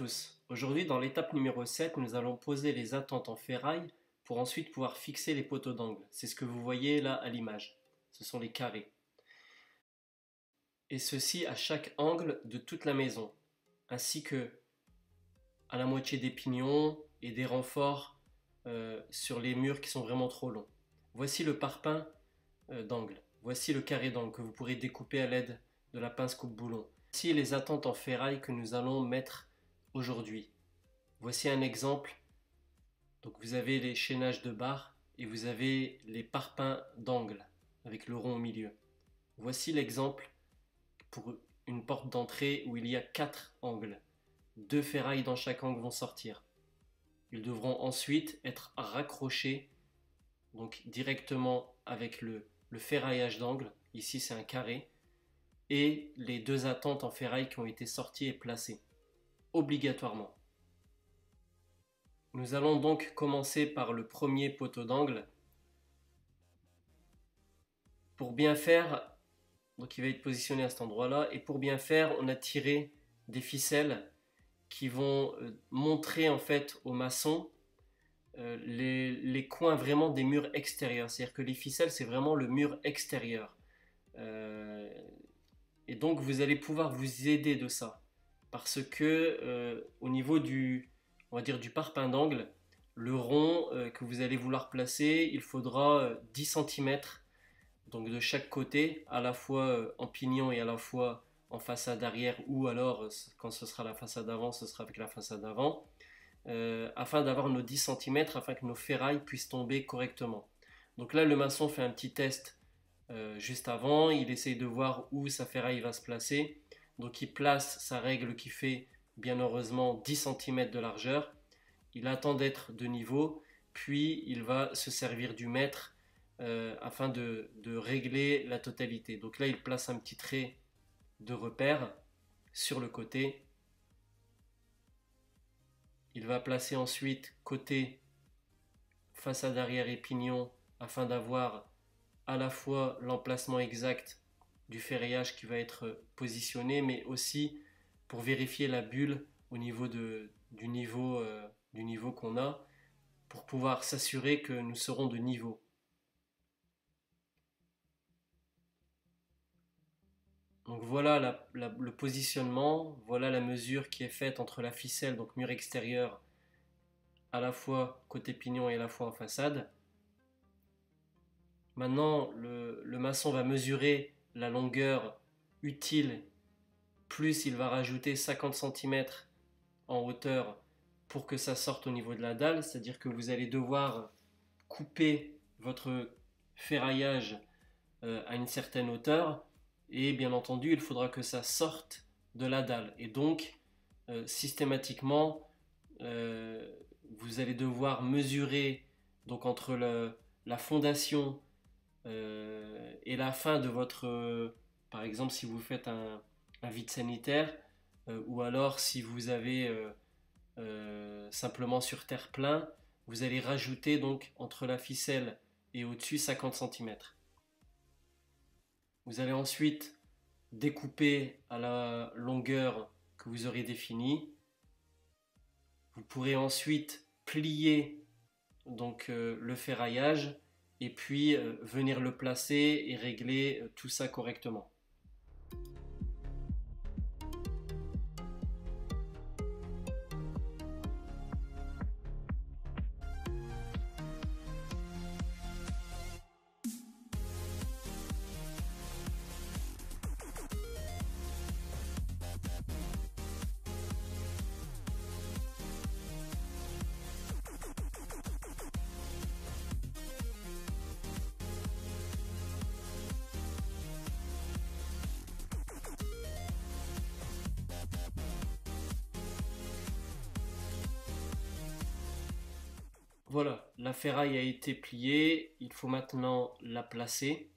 tous, aujourd'hui dans l'étape numéro 7, nous allons poser les attentes en ferraille pour ensuite pouvoir fixer les poteaux d'angle. C'est ce que vous voyez là à l'image, ce sont les carrés. Et ceci à chaque angle de toute la maison, ainsi que à la moitié des pignons et des renforts sur les murs qui sont vraiment trop longs. Voici le parpaing d'angle, voici le carré d'angle que vous pourrez découper à l'aide de la pince coupe-boulon. Voici les attentes en ferraille que nous allons mettre aujourd'hui. Voici un exemple. Donc vous avez les chaînages de barres et vous avez les parpaings d'angle avec le rond au milieu. Voici l'exemple pour une porte d'entrée où il y a 4 angles. 2 ferrailles dans chaque angle vont sortir. Ils devront ensuite être raccrochés donc directement avec le ferraillage d'angle. Ici c'est un carré. Et les 2 attentes en ferraille qui ont été sorties et placées. Obligatoirement. Nous allons donc commencer par le premier poteau d'angle. Pour bien faire, donc il va être positionné à cet endroit-là, et pour bien faire, on a tiré des ficelles qui vont montrer en fait au maçon les coins vraiment des murs extérieurs. C'est-à-dire que les ficelles, c'est vraiment le mur extérieur. Et donc vous allez pouvoir vous aider de ça. Parce que au niveau on va dire du parpaing d'angle, le rond que vous allez vouloir placer, il faudra 10 cm donc de chaque côté, à la fois en pignon et à la fois en façade arrière, ou alors quand ce sera la façade avant, ce sera avec la façade avant, afin d'avoir nos 10 cm, afin que nos ferrailles puissent tomber correctement. Donc là, le maçon fait un petit test juste avant, il essaye de voir où sa ferraille va se placer. Donc il place sa règle qui fait bien heureusement 10 cm de largeur. Il attend d'être de niveau, puis il va se servir du mètre afin de régler la totalité. Donc là, il place un petit trait de repère sur le côté. Il va placer ensuite côté façade arrière et pignon afin d'avoir à la fois l'emplacement exact du ferraillage qui va être positionné, mais aussi pour vérifier la bulle au niveau du niveau qu'on a, pour pouvoir s'assurer que nous serons de niveau. Donc voilà le positionnement, voilà la mesure qui est faite entre la ficelle, donc mur extérieur, à la fois côté pignon et à la fois en façade. Maintenant, le maçon va mesurer la longueur utile, plus il va rajouter 50 cm en hauteur pour que ça sorte au niveau de la dalle, c'est-à-dire que vous allez devoir couper votre ferraillage à une certaine hauteur, et bien entendu, il faudra que ça sorte de la dalle. Et donc, systématiquement, vous allez devoir mesurer donc entre la fondation et la fin de votre, par exemple si vous faites un vide sanitaire, ou alors si vous avez simplement sur terre-plein, vous allez rajouter donc entre la ficelle et au-dessus 50 cm. Vous allez ensuite découper à la longueur que vous aurez définie. Vous pourrez ensuite plier donc le ferraillage et puis venir le placer et régler tout ça correctement. Voilà, la ferraille a été pliée, il faut maintenant la placer.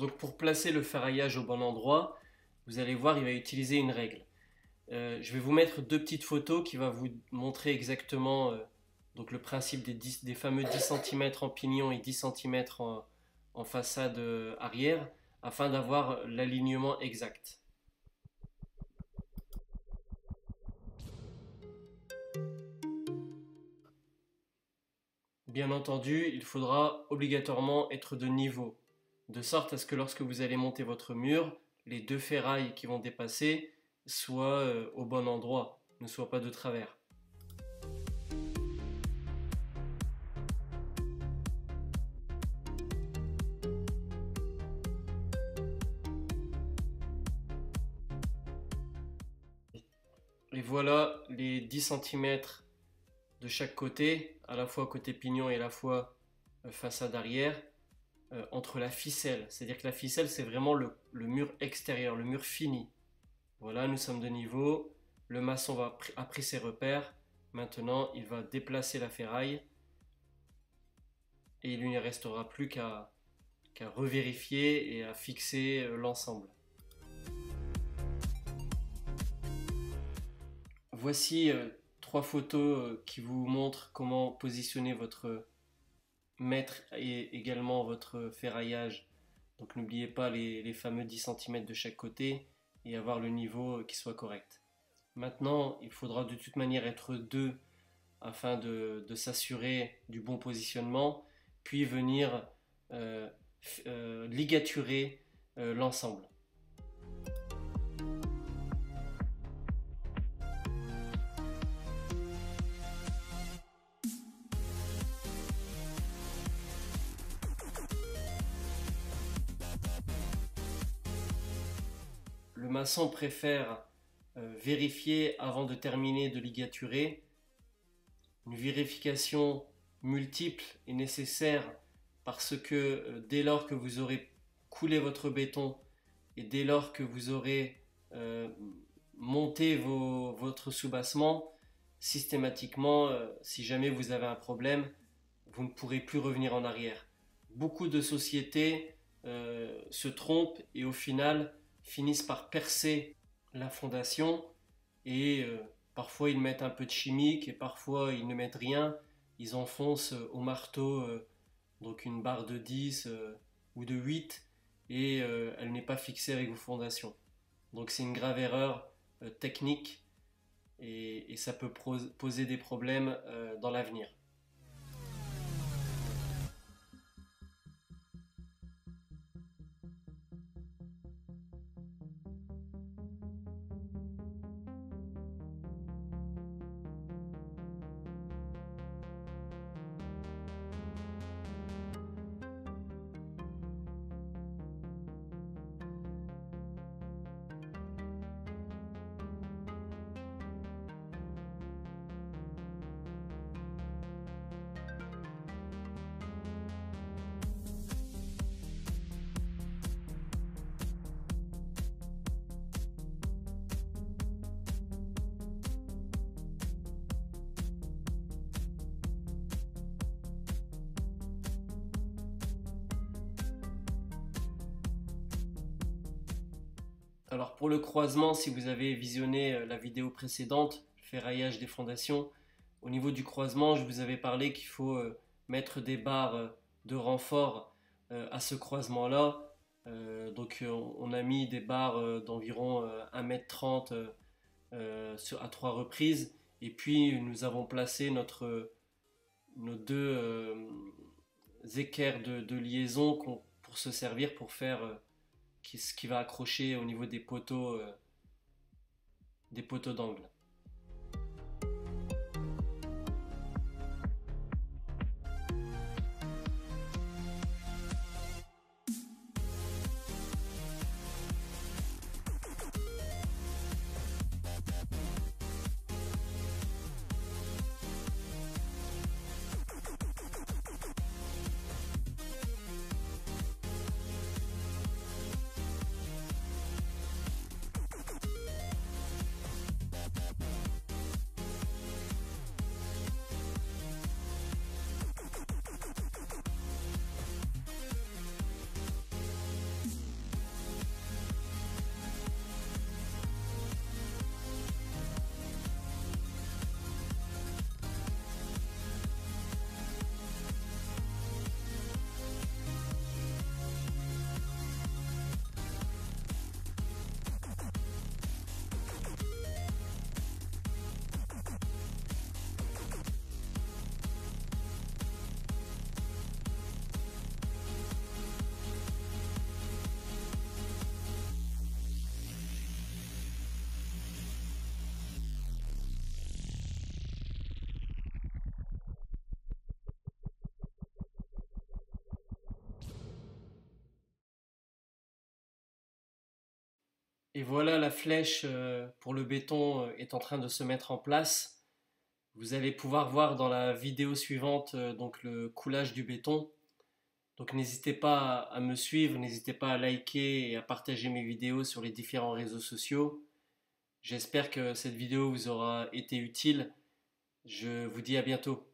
Donc pour placer le ferraillage au bon endroit, vous allez voir, il va utiliser une règle. Je vais vous mettre deux petites photos qui vont vous montrer exactement donc le principe des fameux 10 cm en pignon et 10 cm en façade arrière, afin d'avoir l'alignement exact. Bien entendu, il faudra obligatoirement être de niveau, de sorte à ce que lorsque vous allez monter votre mur, les deux ferrailles qui vont dépasser soient au bon endroit, ne soient pas de travers. Et voilà les 10 cm de chaque côté, à la fois côté pignon et à la fois façade arrière, entre la ficelle. C'est-à-dire que la ficelle, c'est vraiment le mur extérieur, le mur fini. Voilà, nous sommes de niveau. Le maçon a pris ses repères. Maintenant, il va déplacer la ferraille. Et il ne lui restera plus qu'à revérifier et à fixer l'ensemble. Voici trois photos qui vous montrent comment positionner votre mètre et également votre ferraillage. Donc n'oubliez pas les fameux 10 cm de chaque côté et avoir le niveau qui soit correct. Maintenant, il faudra de toute manière être deux afin de s'assurer du bon positionnement, puis venir ligaturer l'ensemble. Le maçon préfère vérifier avant de terminer de ligaturer. Une vérification multiple est nécessaire parce que dès lors que vous aurez coulé votre béton et dès lors que vous aurez monté votre soubassement, systématiquement, si jamais vous avez un problème, vous ne pourrez plus revenir en arrière. Beaucoup de sociétés se trompent et au final finissent par percer la fondation et parfois ils mettent un peu de chimique et parfois ils ne mettent rien. Ils enfoncent au marteau donc une barre de 10 ou de 8 et elle n'est pas fixée avec vos fondations. Donc c'est une grave erreur technique et ça peut poser des problèmes dans l'avenir. Alors pour le croisement, si vous avez visionné la vidéo précédente, ferraillage des fondations, au niveau du croisement, je vous avais parlé qu'il faut mettre des barres de renfort à ce croisement-là. Donc on a mis des barres d'environ 1,30 m à trois reprises. Et puis nous avons placé nos deux équerres de liaison pour se servir pour faire ce qui va accrocher au niveau des poteaux d'angle. Et voilà, la flèche pour le béton est en train de se mettre en place. Vous allez pouvoir voir dans la vidéo suivante donc le coulage du béton. Donc n'hésitez pas à me suivre, n'hésitez pas à liker et à partager mes vidéos sur les différents réseaux sociaux. J'espère que cette vidéo vous aura été utile. Je vous dis à bientôt.